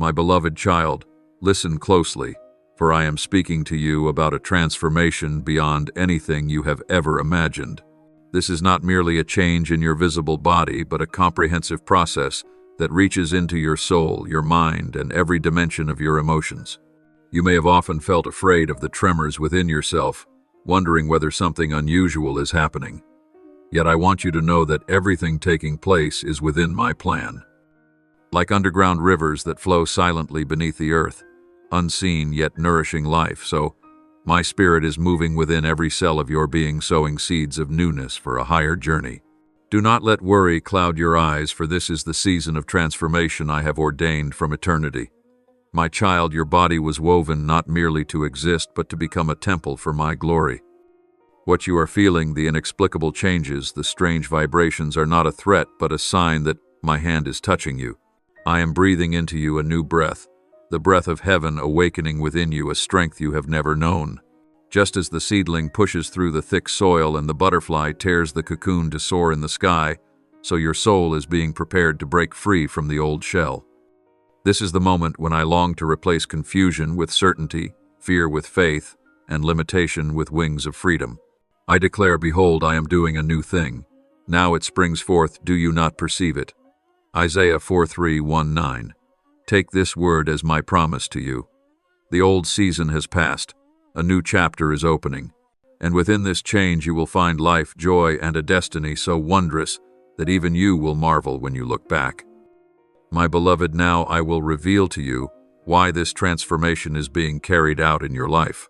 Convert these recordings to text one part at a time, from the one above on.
My beloved child, listen closely, for I am speaking to you about a transformation beyond anything you have ever imagined. This is not merely a change in your visible body, but a comprehensive process that reaches into your soul, your mind, and every dimension of your emotions. You may have often felt afraid of the tremors within yourself, wondering whether something unusual is happening. Yet I want you to know that everything taking place is within my plan. Like underground rivers that flow silently beneath the earth, unseen yet nourishing life, so my spirit is moving within every cell of your being, sowing seeds of newness for a higher journey. Do not let worry cloud your eyes, for this is the season of transformation I have ordained from eternity. My child, your body was woven not merely to exist, but to become a temple for my glory. What you are feeling, the inexplicable changes, the strange vibrations, are not a threat, but a sign that my hand is touching you. I am breathing into you a new breath, the breath of heaven awakening within you a strength you have never known. Just as the seedling pushes through the thick soil and the butterfly tears the cocoon to soar in the sky, so your soul is being prepared to break free from the old shell. This is the moment when I long to replace confusion with certainty, fear with faith, and limitation with wings of freedom. I declare, behold, I am doing a new thing. Now it springs forth, do you not perceive it? Isaiah 43:19. Take this word as my promise to you. The old season has passed. A new chapter is opening. And within this change you will find life, joy, and a destiny so wondrous that even you will marvel when you look back. My beloved, now I will reveal to you why this transformation is being carried out in your life.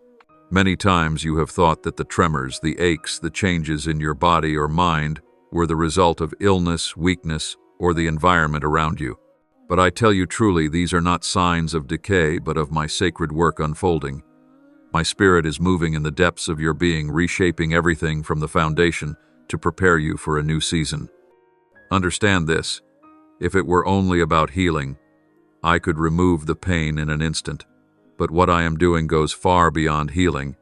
Many times you have thought that the tremors, the aches, the changes in your body or mind were the result of illness, weakness, or the environment around you. But I tell you truly, these are not signs of decay, but of my sacred work unfolding. My spirit is moving in the depths of your being, reshaping everything from the foundation to prepare you for a new season. Understand this. If it were only about healing, I could remove the pain in an instant. But what I am doing goes far beyond healing.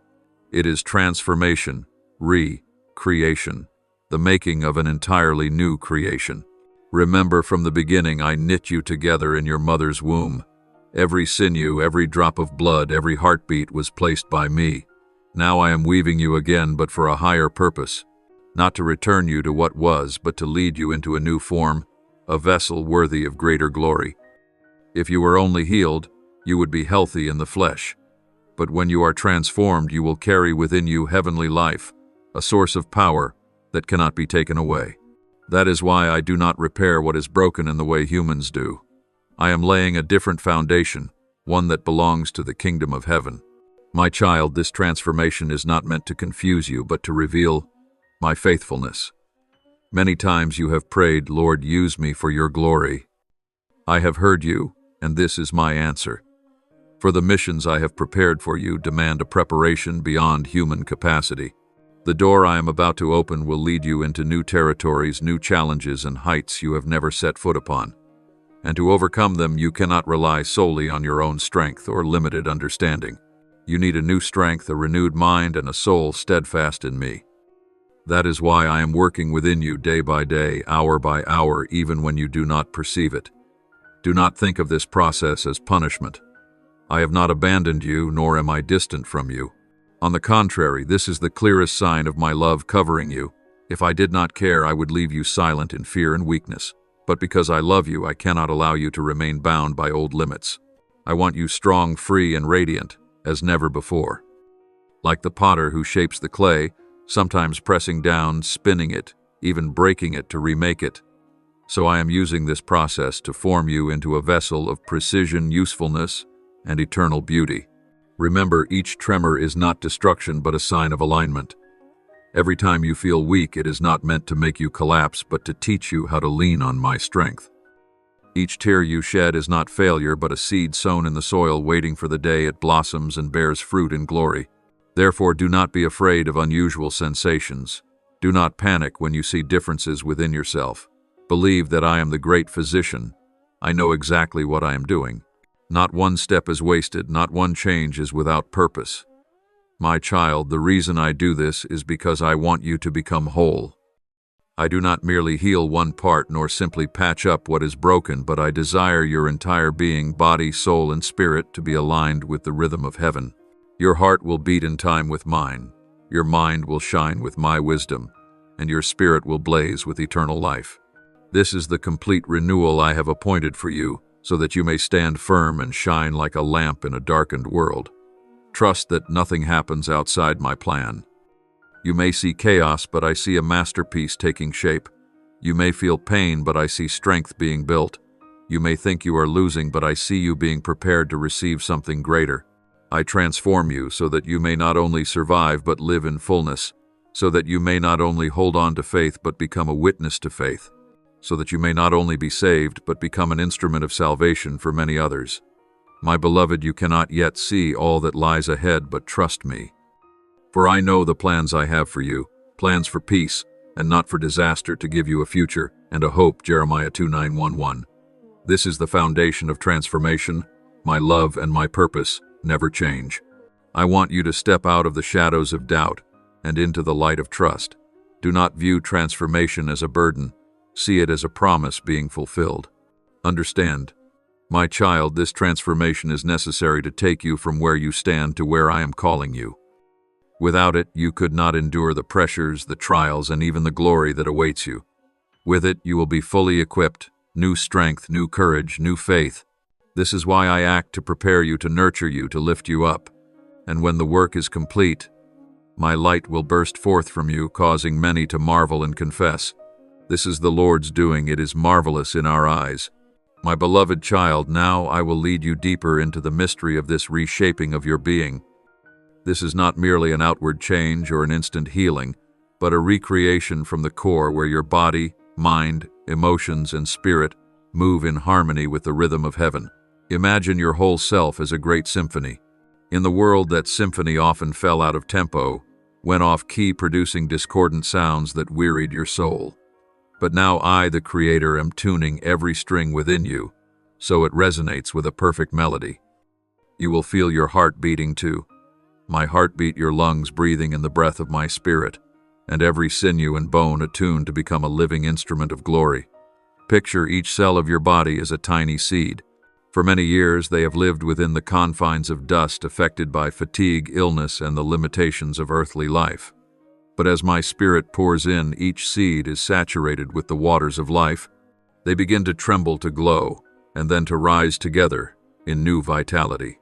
It is transformation, re-creation, the making of an entirely new creation. Remember, from the beginning I knit you together in your mother's womb. Every sinew, every drop of blood, every heartbeat was placed by me. Now I am weaving you again, but for a higher purpose. Not to return you to what was, but to lead you into a new form, a vessel worthy of greater glory. If you were only healed, you would be healthy in the flesh. But when you are transformed, you will carry within you heavenly life, a source of power that cannot be taken away. That is why I do not repair what is broken in the way humans do. I am laying a different foundation, one that belongs to the kingdom of heaven. My child, this transformation is not meant to confuse you, but to reveal my faithfulness. Many times you have prayed, Lord, use me for your glory. I have heard you, and this is my answer. For the missions I have prepared for you demand a preparation beyond human capacity. The door I am about to open will lead you into new territories, new challenges, and heights you have never set foot upon. And to overcome them, you cannot rely solely on your own strength or limited understanding. You need a new strength, a renewed mind, and a soul steadfast in me. That is why I am working within you day by day, hour by hour, even when you do not perceive it. Do not think of this process as punishment. I have not abandoned you, nor am I distant from you. On the contrary, this is the clearest sign of my love covering you. If I did not care, I would leave you silent in fear and weakness. But because I love you, I cannot allow you to remain bound by old limits. I want you strong, free, and radiant, as never before. Like the potter who shapes the clay, sometimes pressing down, spinning it, even breaking it to remake it. So I am using this process to form you into a vessel of precision, usefulness, and eternal beauty. Remember, each tremor is not destruction, but a sign of alignment. Every time you feel weak, it is not meant to make you collapse, but to teach you how to lean on my strength. Each tear you shed is not failure, but a seed sown in the soil waiting for the day it blossoms and bears fruit in glory. Therefore, do not be afraid of unusual sensations. Do not panic when you see differences within yourself. Believe that I am the great physician. I know exactly what I am doing. Not one step is wasted, not one change is without purpose. My child, the reason I do this is because I want you to become whole. I do not merely heal one part nor simply patch up what is broken, but I desire your entire being, body, soul, and spirit to be aligned with the rhythm of heaven. Your heart will beat in time with mine, your mind will shine with my wisdom, and your spirit will blaze with eternal life. This is the complete renewal I have appointed for you, so that you may stand firm and shine like a lamp in a darkened world. Trust that nothing happens outside my plan. You may see chaos, but I see a masterpiece taking shape. You may feel pain, but I see strength being built. You may think you are losing, but I see you being prepared to receive something greater. I transform you so that you may not only survive but live in fullness, so that you may not only hold on to faith but become a witness to faith, so that you may not only be saved but become an instrument of salvation for many others. My beloved, you cannot yet see all that lies ahead, but trust me. For I know the plans I have for you, plans for peace, and not for disaster, to give you a future and a hope. Jeremiah 2:9-11. This is the foundation of transformation. My love and my purpose never change. I want you to step out of the shadows of doubt and into the light of trust. Do not view transformation as a burden. See it as a promise being fulfilled. Understand, my child, this transformation is necessary to take you from where you stand to where I am calling you. Without it, you could not endure the pressures, the trials, and even the glory that awaits you. With it, you will be fully equipped, new strength, new courage, new faith. This is why I act, to prepare you, to nurture you, to lift you up. And when the work is complete, my light will burst forth from you, causing many to marvel and confess, "This is the Lord's doing, it is marvelous in our eyes." My beloved child, now I will lead you deeper into the mystery of this reshaping of your being. This is not merely an outward change or an instant healing, but a recreation from the core, where your body, mind, emotions, and spirit move in harmony with the rhythm of heaven. Imagine your whole self as a great symphony. In the world, that symphony often fell out of tempo, went off key, producing discordant sounds that wearied your soul. But now I, the Creator, am tuning every string within you, so it resonates with a perfect melody. You will feel your heart beating too. My heartbeat, your lungs breathing in the breath of my spirit, and every sinew and bone attuned to become a living instrument of glory. Picture each cell of your body as a tiny seed. For many years, they have lived within the confines of dust, affected by fatigue, illness, and the limitations of earthly life. But as my spirit pours in, each seed is saturated with the waters of life. They begin to tremble, to glow, and then to rise together in new vitality.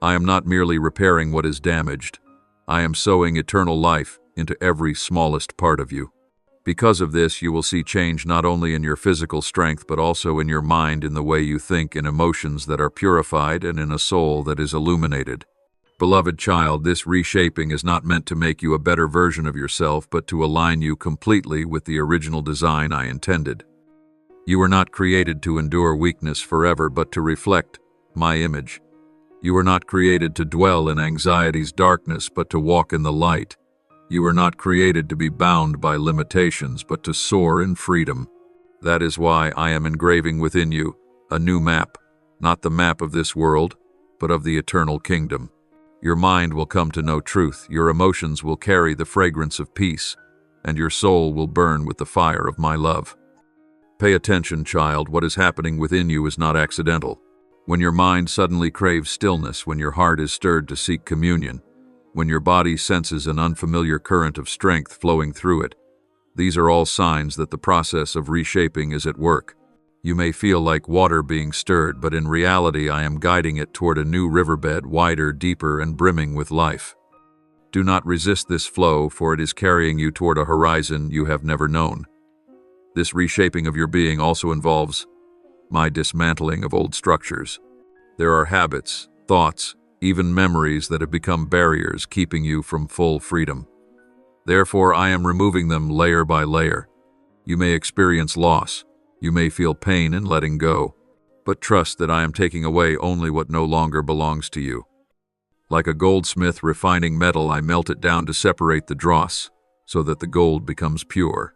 I am not merely repairing what is damaged. I am sowing eternal life into every smallest part of you. Because of this, you will see change not only in your physical strength, but also in your mind, in the way you think, in emotions that are purified, and in a soul that is illuminated. Beloved child, this reshaping is not meant to make you a better version of yourself, but to align you completely with the original design I intended. You were not created to endure weakness forever, but to reflect my image. You were not created to dwell in anxiety's darkness, but to walk in the light. You were not created to be bound by limitations, but to soar in freedom. That is why I am engraving within you a new map, not the map of this world, but of the eternal kingdom. Your mind will come to know truth, your emotions will carry the fragrance of peace, and your soul will burn with the fire of my love. Pay attention, child. What is happening within you is not accidental. When your mind suddenly craves stillness, when your heart is stirred to seek communion, when your body senses an unfamiliar current of strength flowing through it, these are all signs that the process of reshaping is at work. You may feel like water being stirred, but in reality I am guiding it toward a new riverbed, wider, deeper, and brimming with life. Do not resist this flow, for it is carrying you toward a horizon you have never known. This reshaping of your being also involves my dismantling of old structures. There are habits, thoughts, even memories that have become barriers keeping you from full freedom. Therefore, I am removing them layer by layer. You may experience loss. You may feel pain in letting go. But trust that I am taking away only what no longer belongs to you. Like a goldsmith refining metal, I melt it down to separate the dross, so that the gold becomes pure.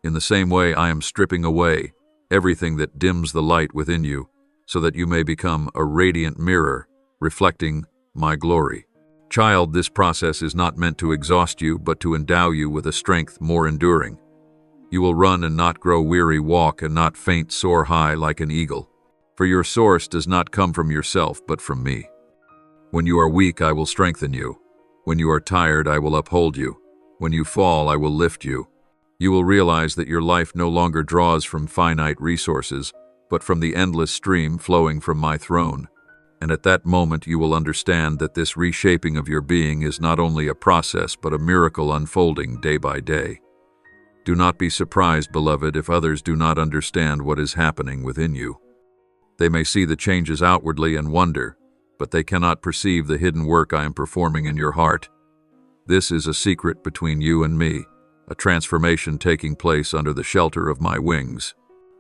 In the same way, I am stripping away everything that dims the light within you, so that you may become a radiant mirror, reflecting my glory. Child, this process is not meant to exhaust you, but to endow you with a strength more enduring. You will run and not grow weary, walk and not faint, soar high like an eagle. For your source does not come from yourself, but from me. When you are weak, I will strengthen you. When you are tired, I will uphold you. When you fall, I will lift you. You will realize that your life no longer draws from finite resources, but from the endless stream flowing from my throne. And at that moment you will understand that this reshaping of your being is not only a process, but a miracle unfolding day by day. Do not be surprised, beloved, if others do not understand what is happening within you. They may see the changes outwardly and wonder, but they cannot perceive the hidden work I am performing in your heart. This is a secret between you and me, a transformation taking place under the shelter of my wings.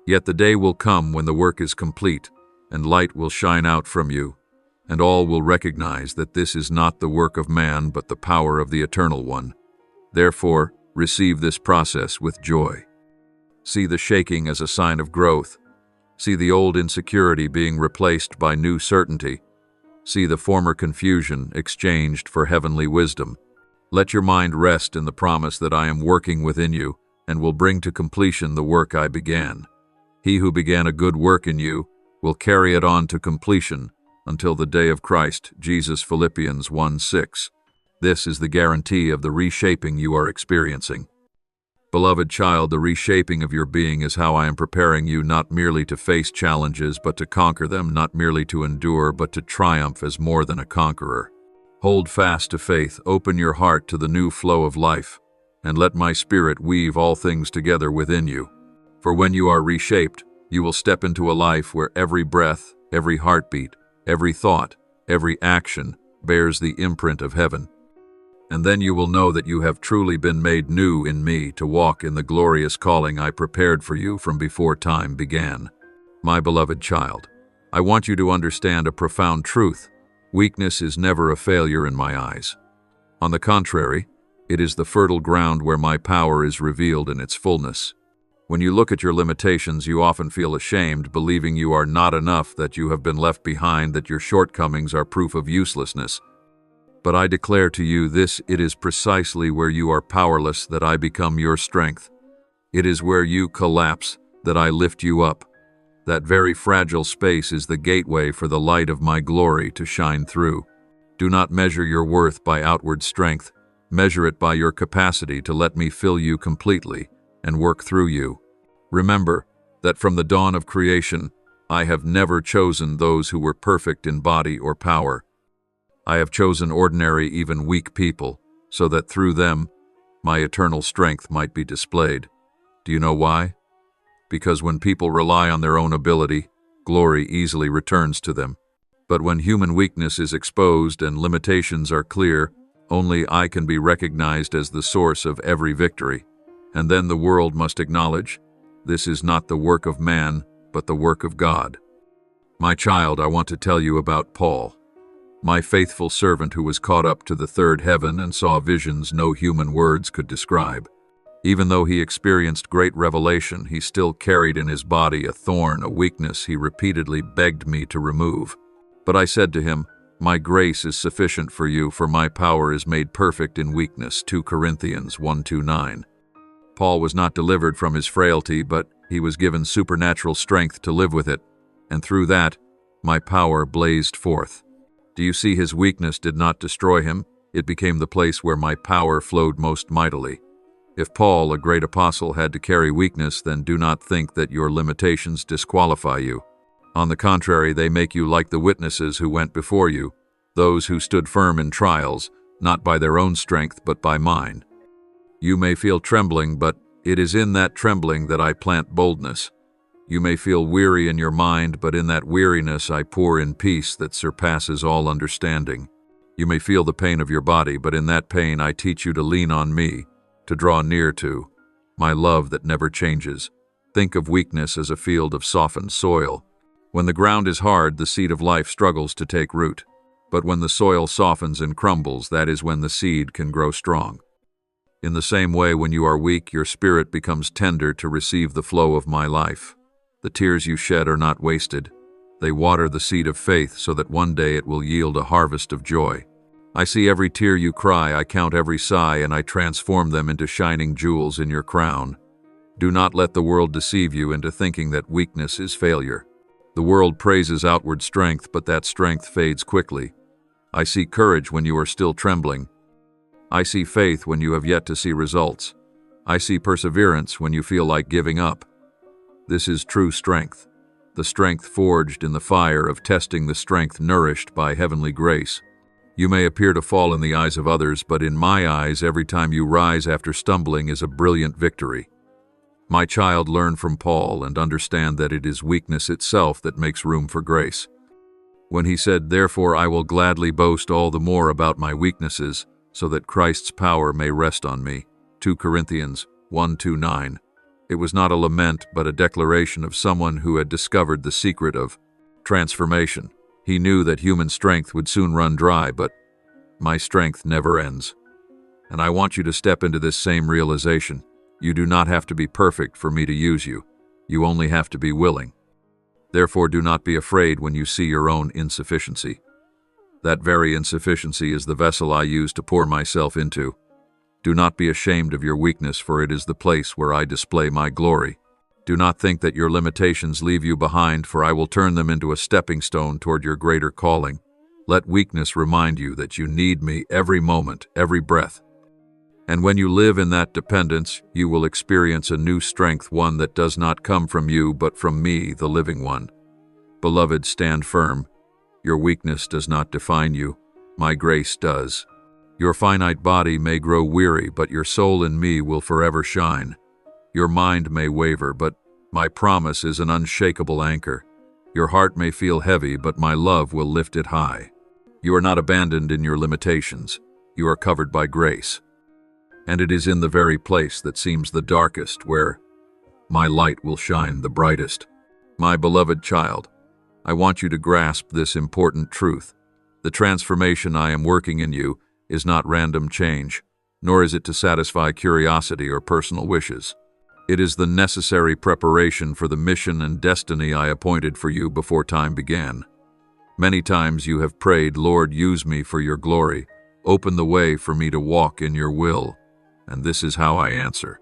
Yet the day will come when the work is complete, and light will shine out from you, and all will recognize that this is not the work of man, but the power of the Eternal One. Therefore, receive this process with joy. See the shaking as a sign of growth. See the old insecurity being replaced by new certainty. See the former confusion exchanged for heavenly wisdom. Let your mind rest in the promise that I am working within you and will bring to completion the work I began. He who began a good work in you will carry it on to completion until the day of Christ Jesus. Philippians 1:6. This is the guarantee of the reshaping you are experiencing. Beloved child, the reshaping of your being is how I am preparing you not merely to face challenges, but to conquer them, not merely to endure, but to triumph as more than a conqueror. Hold fast to faith, open your heart to the new flow of life, and let my Spirit weave all things together within you. For when you are reshaped, you will step into a life where every breath, every heartbeat, every thought, every action bears the imprint of heaven. And then you will know that you have truly been made new in me to walk in the glorious calling I prepared for you from before time began. My beloved child, I want you to understand a profound truth. Weakness is never a failure in my eyes. On the contrary, it is the fertile ground where my power is revealed in its fullness. When you look at your limitations, you often feel ashamed, believing you are not enough, that you have been left behind, that your shortcomings are proof of uselessness. But I declare to you this: it is precisely where you are powerless that I become your strength. It is where you collapse that I lift you up. That very fragile space is the gateway for the light of my glory to shine through. Do not measure your worth by outward strength. Measure it by your capacity to let me fill you completely and work through you. Remember that from the dawn of creation, I have never chosen those who were perfect in body or power. I have chosen ordinary, even weak people, so that through them, my eternal strength might be displayed. Do you know why? Because when people rely on their own ability, glory easily returns to them. But when human weakness is exposed and limitations are clear, only I can be recognized as the source of every victory. And then the world must acknowledge, this is not the work of man, but the work of God. My child, I want to tell you about Paul, my faithful servant who was caught up to the third heaven and saw visions no human words could describe. Even though he experienced great revelation, he still carried in his body a thorn, a weakness he repeatedly begged me to remove. But I said to him, my grace is sufficient for you, for my power is made perfect in weakness. 2 Corinthians 1:9. Paul was not delivered from his frailty, but he was given supernatural strength to live with it, and through that, my power blazed forth. Do you see, his weakness did not destroy him? It became the place where my power flowed most mightily. If Paul, a great apostle, had to carry weakness, then do not think that your limitations disqualify you. On the contrary, they make you like the witnesses who went before you, those who stood firm in trials, not by their own strength, but by mine. You may feel trembling, but it is in that trembling that I plant boldness. You may feel weary in your mind, but in that weariness I pour in peace that surpasses all understanding. You may feel the pain of your body, but in that pain I teach you to lean on me, to draw near to my love that never changes. Think of weakness as a field of softened soil. When the ground is hard, the seed of life struggles to take root. But when the soil softens and crumbles, that is when the seed can grow strong. In the same way, when you are weak, your spirit becomes tender to receive the flow of my life. The tears you shed are not wasted. They water the seed of faith so that one day it will yield a harvest of joy. I see every tear you cry, I count every sigh, and I transform them into shining jewels in your crown. Do not let the world deceive you into thinking that weakness is failure. The world praises outward strength, but that strength fades quickly. I see courage when you are still trembling. I see faith when you have yet to see results. I see perseverance when you feel like giving up. This is true strength, the strength forged in the fire of testing, the strength nourished by heavenly grace. You may appear to fall in the eyes of others, but in my eyes, every time you rise after stumbling is a brilliant victory. My child, learn from Paul and understand that it is weakness itself that makes room for grace. When he said, "Therefore I will gladly boast all the more about my weaknesses, so that Christ's power may rest on me." 2 Corinthians 1:2-9. It was not a lament, but a declaration of someone who had discovered the secret of transformation. He knew that human strength would soon run dry, but my strength never ends. And I want you to step into this same realization. You do not have to be perfect for me to use you. You only have to be willing. Therefore, do not be afraid when you see your own insufficiency. That very insufficiency is the vessel I use to pour myself into. Do not be ashamed of your weakness, for it is the place where I display my glory. Do not think that your limitations leave you behind, for I will turn them into a stepping stone toward your greater calling. Let weakness remind you that you need me every moment, every breath. And when you live in that dependence, you will experience a new strength, one that does not come from you, but from me, the living one. Beloved, stand firm. Your weakness does not define you. My grace does. Your finite body may grow weary, but your soul in me will forever shine. Your mind may waver, but my promise is an unshakable anchor. Your heart may feel heavy, but my love will lift it high. You are not abandoned in your limitations. You are covered by grace. And it is in the very place that seems the darkest where my light will shine the brightest. My beloved child, I want you to grasp this important truth. The transformation I am working in you is not random change, nor is it to satisfy curiosity or personal wishes. It is the necessary preparation for the mission and destiny I appointed for you before time began. Many times you have prayed, "Lord, use me for your glory. Open the way for me to walk in your will." And this is how I answer.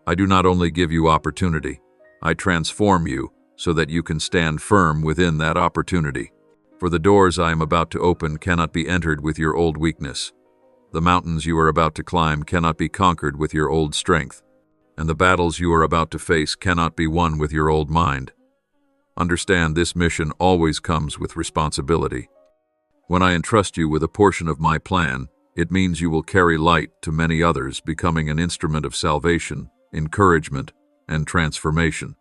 I do not only give you opportunity, I transform you so that you can stand firm within that opportunity. For the doors I am about to open cannot be entered with your old weakness. The mountains you are about to climb cannot be conquered with your old strength. And the battles you are about to face cannot be won with your old mind. Understand, this mission always comes with responsibility. When I entrust you with a portion of my plan, it means you will carry light to many others, becoming an instrument of salvation, encouragement, and transformation.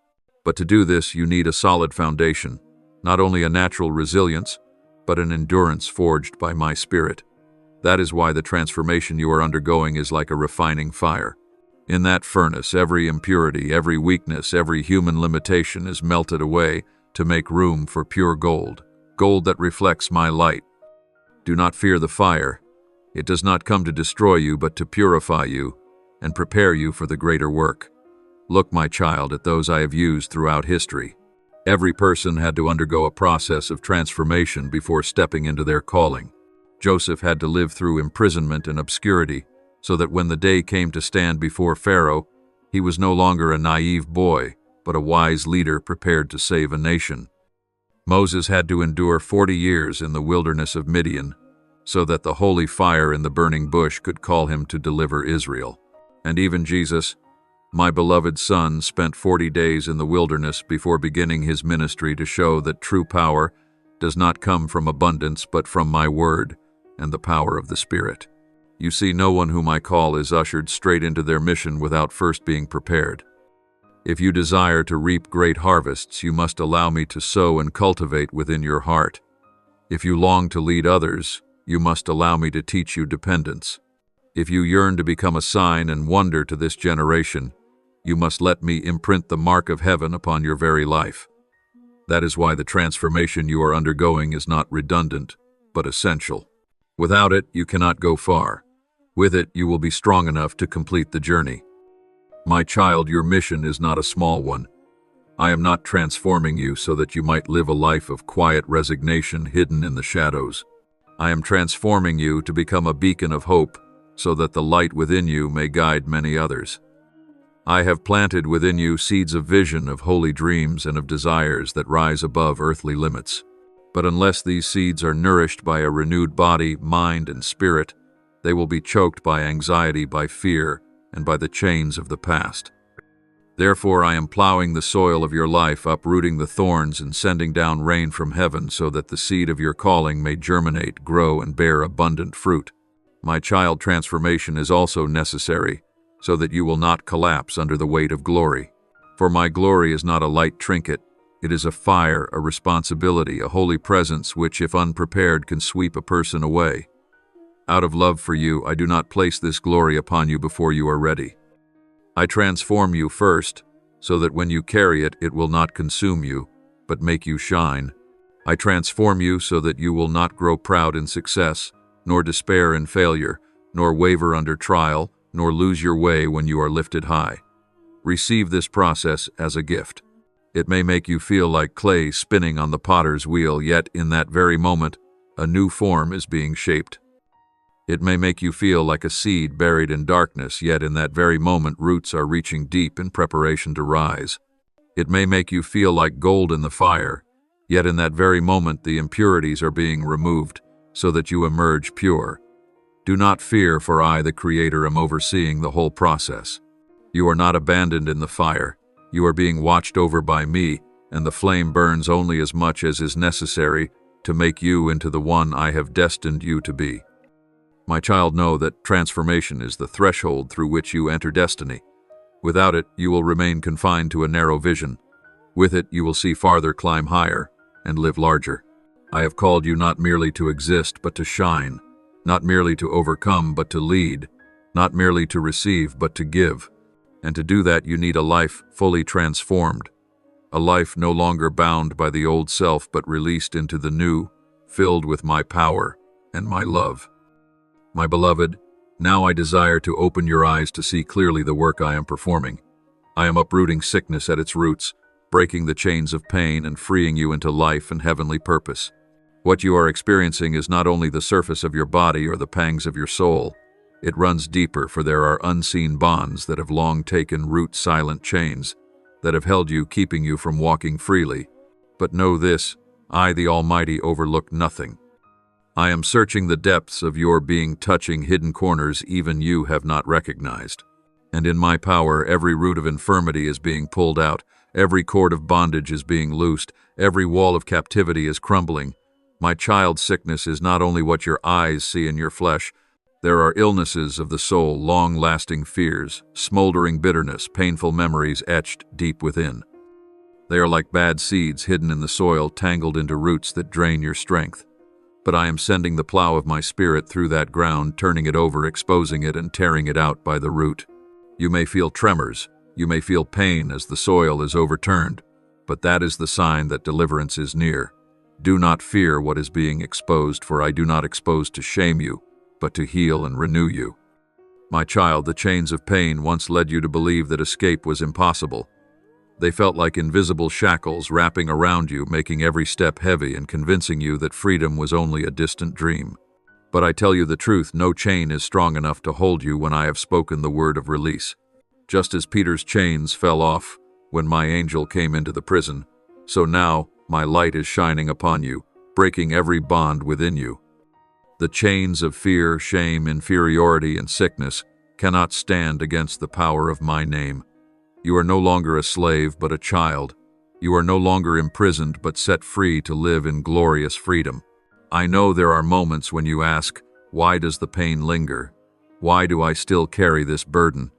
But to do this, you need a solid foundation, not only a natural resilience, but an endurance forged by my Spirit. That is why the transformation you are undergoing is like a refining fire. In that furnace, every impurity, every weakness, every human limitation is melted away to make room for pure gold, gold that reflects my light. Do not fear the fire. It does not come to destroy you, but to purify you and prepare you for the greater work. Look, my child, at those I have used throughout history. Every person had to undergo a process of transformation before stepping into their calling. Joseph had to live through imprisonment and obscurity, so that when the day came to stand before Pharaoh, he was no longer a naive boy, but a wise leader prepared to save a nation. Moses had to endure 40 years in the wilderness of Midian, so that the holy fire in the burning bush could call him to deliver Israel. And even Jesus, my beloved Son, spent 40 days in the wilderness before beginning his ministry to show that true power does not come from abundance, but from my word and the power of the Spirit. You see, no one whom I call is ushered straight into their mission without first being prepared. If you desire to reap great harvests, you must allow me to sow and cultivate within your heart. If you long to lead others, you must allow me to teach you dependence. If you yearn to become a sign and wonder to this generation, you must let me imprint the mark of heaven upon your very life. That is why the transformation you are undergoing is not redundant, but essential. Without it, you cannot go far. With it, you will be strong enough to complete the journey. My child, your mission is not a small one. I am not transforming you so that you might live a life of quiet resignation hidden in the shadows. I am transforming you to become a beacon of hope, so that the light within you may guide many others. I have planted within you seeds of vision, of holy dreams, and of desires that rise above earthly limits. But unless these seeds are nourished by a renewed body, mind, and spirit, they will be choked by anxiety, by fear, and by the chains of the past. Therefore, I am plowing the soil of your life, uprooting the thorns, and sending down rain from heaven so that the seed of your calling may germinate, grow, and bear abundant fruit. My child, transformation is also necessary, so that you will not collapse under the weight of glory. For my glory is not a light trinket. It is a fire, a responsibility, a holy presence which, if unprepared, can sweep a person away. Out of love for you, I do not place this glory upon you before you are ready. I transform you first, so that when you carry it, it will not consume you, but make you shine. I transform you so that you will not grow proud in success, nor despair in failure, nor waver under trial, nor lose your way when you are lifted high. Receive this process as a gift. It may make you feel like clay spinning on the potter's wheel, yet in that very moment, a new form is being shaped. It may make you feel like a seed buried in darkness, yet in that very moment, roots are reaching deep in preparation to rise. It may make you feel like gold in the fire, yet in that very moment, the impurities are being removed so that you emerge pure. Do not fear, for I, the Creator, am overseeing the whole process. You are not abandoned in the fire. You are being watched over by me, and the flame burns only as much as is necessary to make you into the one I have destined you to be. My child, know that transformation is the threshold through which you enter destiny. Without it, you will remain confined to a narrow vision. With it, you will see farther, climb higher, and live larger. I have called you not merely to exist, but to shine. Not merely to overcome, but to lead. Not merely to receive, but to give. And to do that, you need a life fully transformed. A life no longer bound by the old self, but released into the new, filled with my power and my love. My beloved, now I desire to open your eyes to see clearly the work I am performing. I am uprooting sickness at its roots, breaking the chains of pain and freeing you into life and heavenly purpose. What you are experiencing is not only the surface of your body or the pangs of your soul. It runs deeper, for there are unseen bonds that have long taken root, silent chains that have held you, keeping you from walking freely. But know this, I, the Almighty, overlook nothing. I am searching the depths of your being, touching hidden corners even you have not recognized. And in my power, every root of infirmity is being pulled out, every cord of bondage is being loosed, every wall of captivity is crumbling. My child, sickness is not only what your eyes see in your flesh. There are illnesses of the soul, long-lasting fears, smoldering bitterness, painful memories etched deep within. They are like bad seeds hidden in the soil, tangled into roots that drain your strength. But I am sending the plow of my spirit through that ground, turning it over, exposing it, and tearing it out by the root. You may feel tremors, you may feel pain as the soil is overturned, but that is the sign that deliverance is near. Do not fear what is being exposed, for I do not expose to shame you, but to heal and renew you. My child, the chains of pain once led you to believe that escape was impossible. They felt like invisible shackles wrapping around you, making every step heavy and convincing you that freedom was only a distant dream. But I tell you the truth, no chain is strong enough to hold you when I have spoken the word of release. Just as Peter's chains fell off when my angel came into the prison, so now my light is shining upon you, breaking every bond within you. The chains of fear, shame, inferiority, and sickness cannot stand against the power of my name. You are no longer a slave, but a child. You are no longer imprisoned, but set free to live in glorious freedom. I know there are moments when you ask, why does the pain linger? Why do I still carry this burden?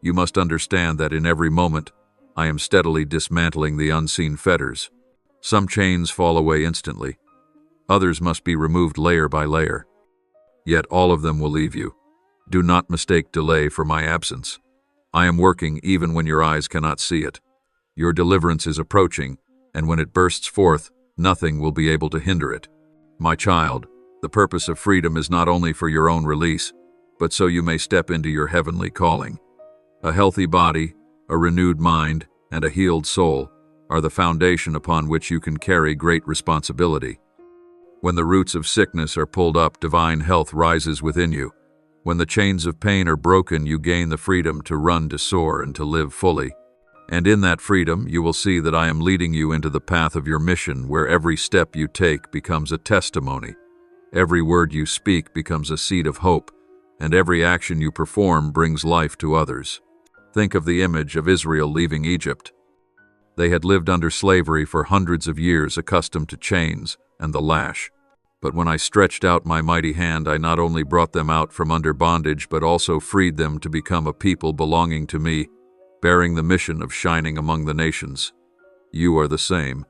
You must understand that in every moment, I am steadily dismantling the unseen fetters. Some chains fall away instantly. Others must be removed layer by layer. Yet all of them will leave you. Do not mistake delay for my absence. I am working even when your eyes cannot see it. Your deliverance is approaching, and when it bursts forth, nothing will be able to hinder it. My child, the purpose of freedom is not only for your own release, but so you may step into your heavenly calling. A healthy body, a renewed mind, and a healed soul are the foundation upon which you can carry great responsibility. When the roots of sickness are pulled up, divine health rises within you. When the chains of pain are broken, you gain the freedom to run, to soar, and to live fully. And in that freedom, you will see that I am leading you into the path of your mission, where every step you take becomes a testimony. Every word you speak becomes a seed of hope, and every action you perform brings life to others. Think of the image of Israel leaving Egypt. They had lived under slavery for hundreds of years, accustomed to chains and the lash. But when I stretched out my mighty hand, I not only brought them out from under bondage, but also freed them to become a people belonging to me, bearing the mission of shining among the nations. You are the same.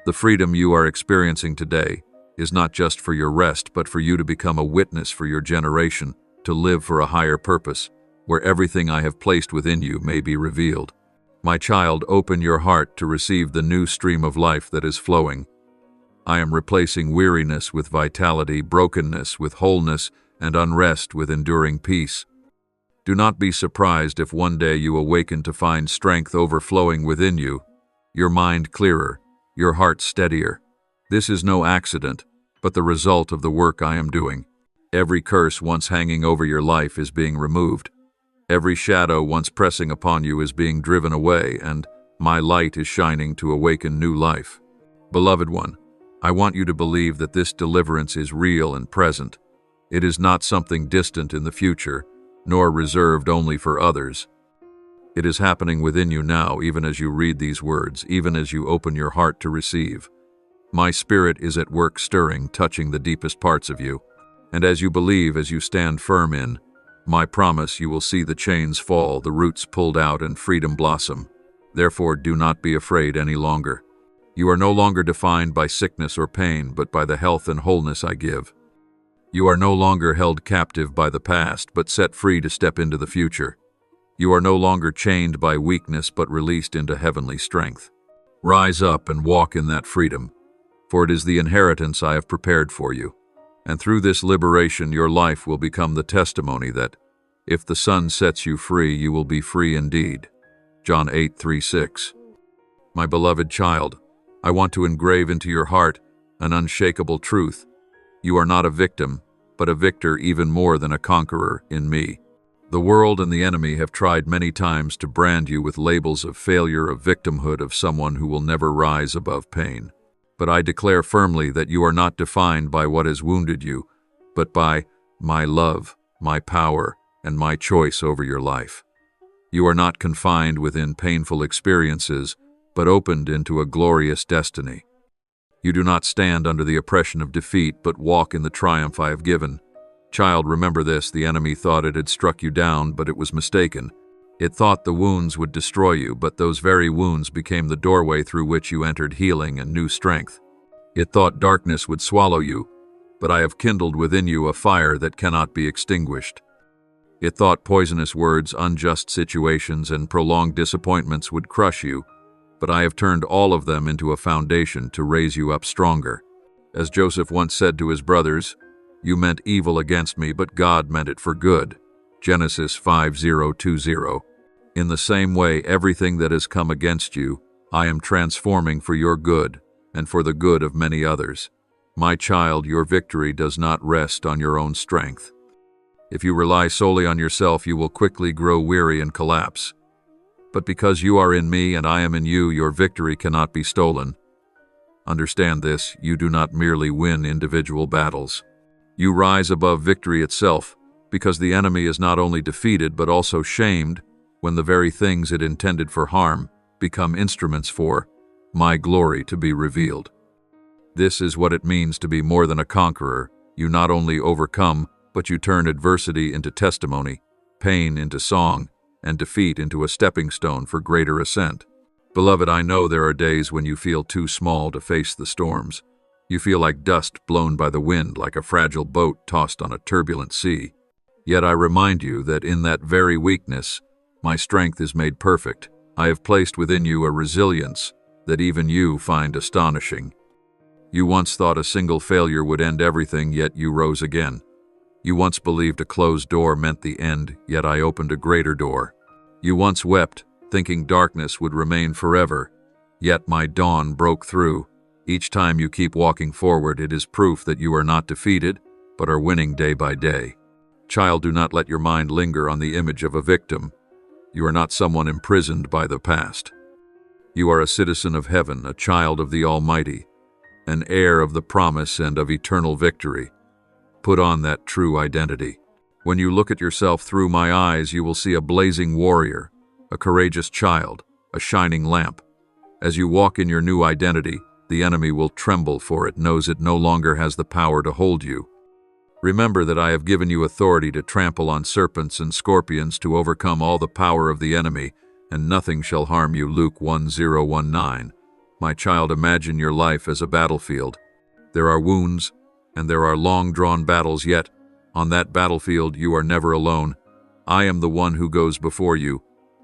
The freedom you are experiencing today is not just for your rest, but for you to become a witness for your generation, to live for a higher purpose, where everything I have placed within you may be revealed. My child, open your heart to receive the new stream of life that is flowing. I am replacing weariness with vitality, brokenness with wholeness, and unrest with enduring peace. Do not be surprised if one day you awaken to find strength overflowing within you, your mind clearer, your heart steadier. This is no accident, but the result of the work I am doing. Every curse once hanging over your life is being removed. Every shadow once pressing upon you is being driven away, and my light is shining to awaken new life. Beloved one, I want you to believe that this deliverance is real and present. It is not something distant in the future, nor reserved only for others. It is happening within you now, even as you read these words, even as you open your heart to receive. My spirit is at work stirring, touching the deepest parts of you. And as you believe, as you stand firm in my promise, you will see the chains fall, the roots pulled out, and freedom blossom. Therefore, do not be afraid any longer. You are no longer defined by sickness or pain, but by the health and wholeness I give. You are no longer held captive by the past, but set free to step into the future. You are no longer chained by weakness, but released into heavenly strength. Rise up and walk in that freedom, for it is the inheritance I have prepared for you. And through this liberation, your life will become the testimony that, if the Son sets you free, you will be free indeed. John 8:3-6. My beloved child, I want to engrave into your heart an unshakable truth. You are not a victim, but a victor, even more than a conqueror in me. The world and the enemy have tried many times to brand you with labels of failure, of victimhood, of someone who will never rise above pain. But I declare firmly that you are not defined by what has wounded you, but by my love, my power, and my choice over your life. You are not confined within painful experiences, but opened into a glorious destiny. You do not stand under the oppression of defeat, but walk in the triumph I have given. Child, remember this: the enemy thought it had struck you down, but it was mistaken. It thought the wounds would destroy you, but those very wounds became the doorway through which you entered healing and new strength. It thought darkness would swallow you, but I have kindled within you a fire that cannot be extinguished. It thought poisonous words, unjust situations, and prolonged disappointments would crush you, but I have turned all of them into a foundation to raise you up stronger. As Joseph once said to his brothers, "You meant evil against me, but God meant it for good." Genesis 5:0-20. In the same way, everything that has come against you, I am transforming for your good and for the good of many others. My child, your victory does not rest on your own strength. If you rely solely on yourself, you will quickly grow weary and collapse. But because you are in me and I am in you, your victory cannot be stolen. Understand this: you do not merely win individual battles. You rise above victory itself, because the enemy is not only defeated but also shamed when the very things it intended for harm become instruments for my glory to be revealed. This is what it means to be more than a conqueror. You not only overcome, but you turn adversity into testimony, pain into song, and defeat into a stepping stone for greater ascent. Beloved, I know there are days when you feel too small to face the storms. You feel like dust blown by the wind, like a fragile boat tossed on a turbulent sea. Yet I remind you that in that very weakness, my strength is made perfect. I have placed within you a resilience that even you find astonishing. You once thought a single failure would end everything, yet you rose again. You once believed a closed door meant the end, yet I opened a greater door. You once wept, thinking darkness would remain forever, yet my dawn broke through. Each time you keep walking forward, it is proof that you are not defeated, but are winning day by day. Child, do not let your mind linger on the image of a victim. You are not someone imprisoned by the past. You are a citizen of heaven, a child of the Almighty, an heir of the promise and of eternal victory. Put on that true identity. When you look at yourself through my eyes, you will see a blazing warrior, a courageous child, a shining lamp. As you walk in your new identity, the enemy will tremble, for it knows it no longer has the power to hold you. Remember that I have given you authority to trample on serpents and scorpions, to overcome all the power of the enemy, and nothing shall harm you. Luke 10:19. My child, imagine your life as a battlefield. There are wounds, and there are long-drawn battles, yet on that battlefield you are never alone. I am the one who goes before you.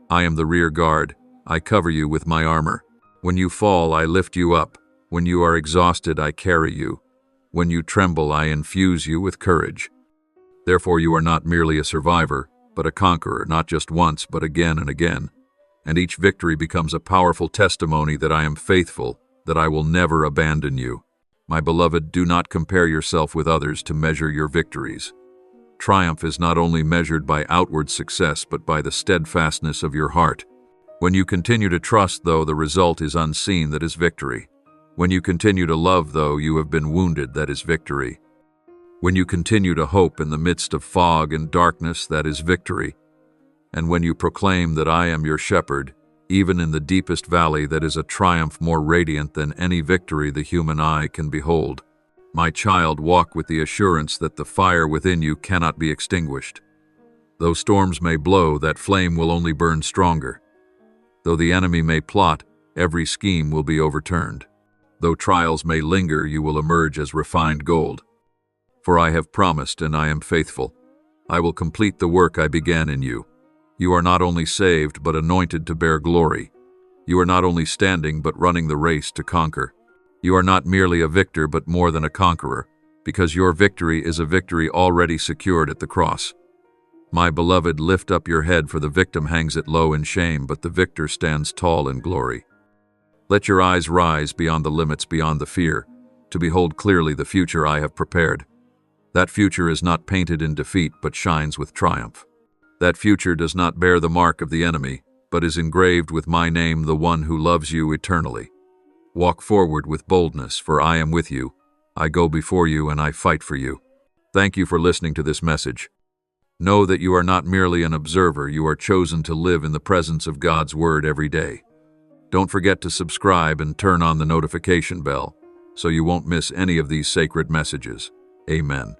I am the rear guard. I cover you with my armor. When you fall, I lift you up. When you are exhausted, I carry you. When you tremble, I infuse you with courage. Therefore, you are not merely a survivor, but a conqueror, not just once, but again and again. And each victory becomes a powerful testimony that I am faithful, that I will never abandon you. My beloved, do not compare yourself with others to measure your victories. Triumph is not only measured by outward success, but by the steadfastness of your heart. When you continue to trust, though the result is unseen, that is victory. When you continue to love, though you have been wounded, that is victory. When you continue to hope in the midst of fog and darkness, that is victory. And when you proclaim that I am your shepherd, even in the deepest valley, that is a triumph more radiant than any victory the human eye can behold. My child, walk with the assurance that the fire within you cannot be extinguished. Though storms may blow, that flame will only burn stronger. Though the enemy may plot, every scheme will be overturned. Though trials may linger, you will emerge as refined gold. For I have promised, and I am faithful. I will complete the work I began in you. You are not only saved, but anointed to bear glory. You are not only standing, but running the race to conquer. You are not merely a victor, but more than a conqueror, because your victory is a victory already secured at the cross. My beloved, lift up your head, for the victim hangs it low in shame, but the victor stands tall in glory. Let your eyes rise beyond the limits, beyond the fear, to behold clearly the future I have prepared. That future is not painted in defeat, but shines with triumph. That future does not bear the mark of the enemy, but is engraved with my name, the one who loves you eternally. Walk forward with boldness, for I am with you. I go before you, and I fight for you. Thank you for listening to this message. Know that you are not merely an observer, you are chosen to live in the presence of God's Word every day. Don't forget to subscribe and turn on the notification bell, so you won't miss any of these sacred messages. Amen.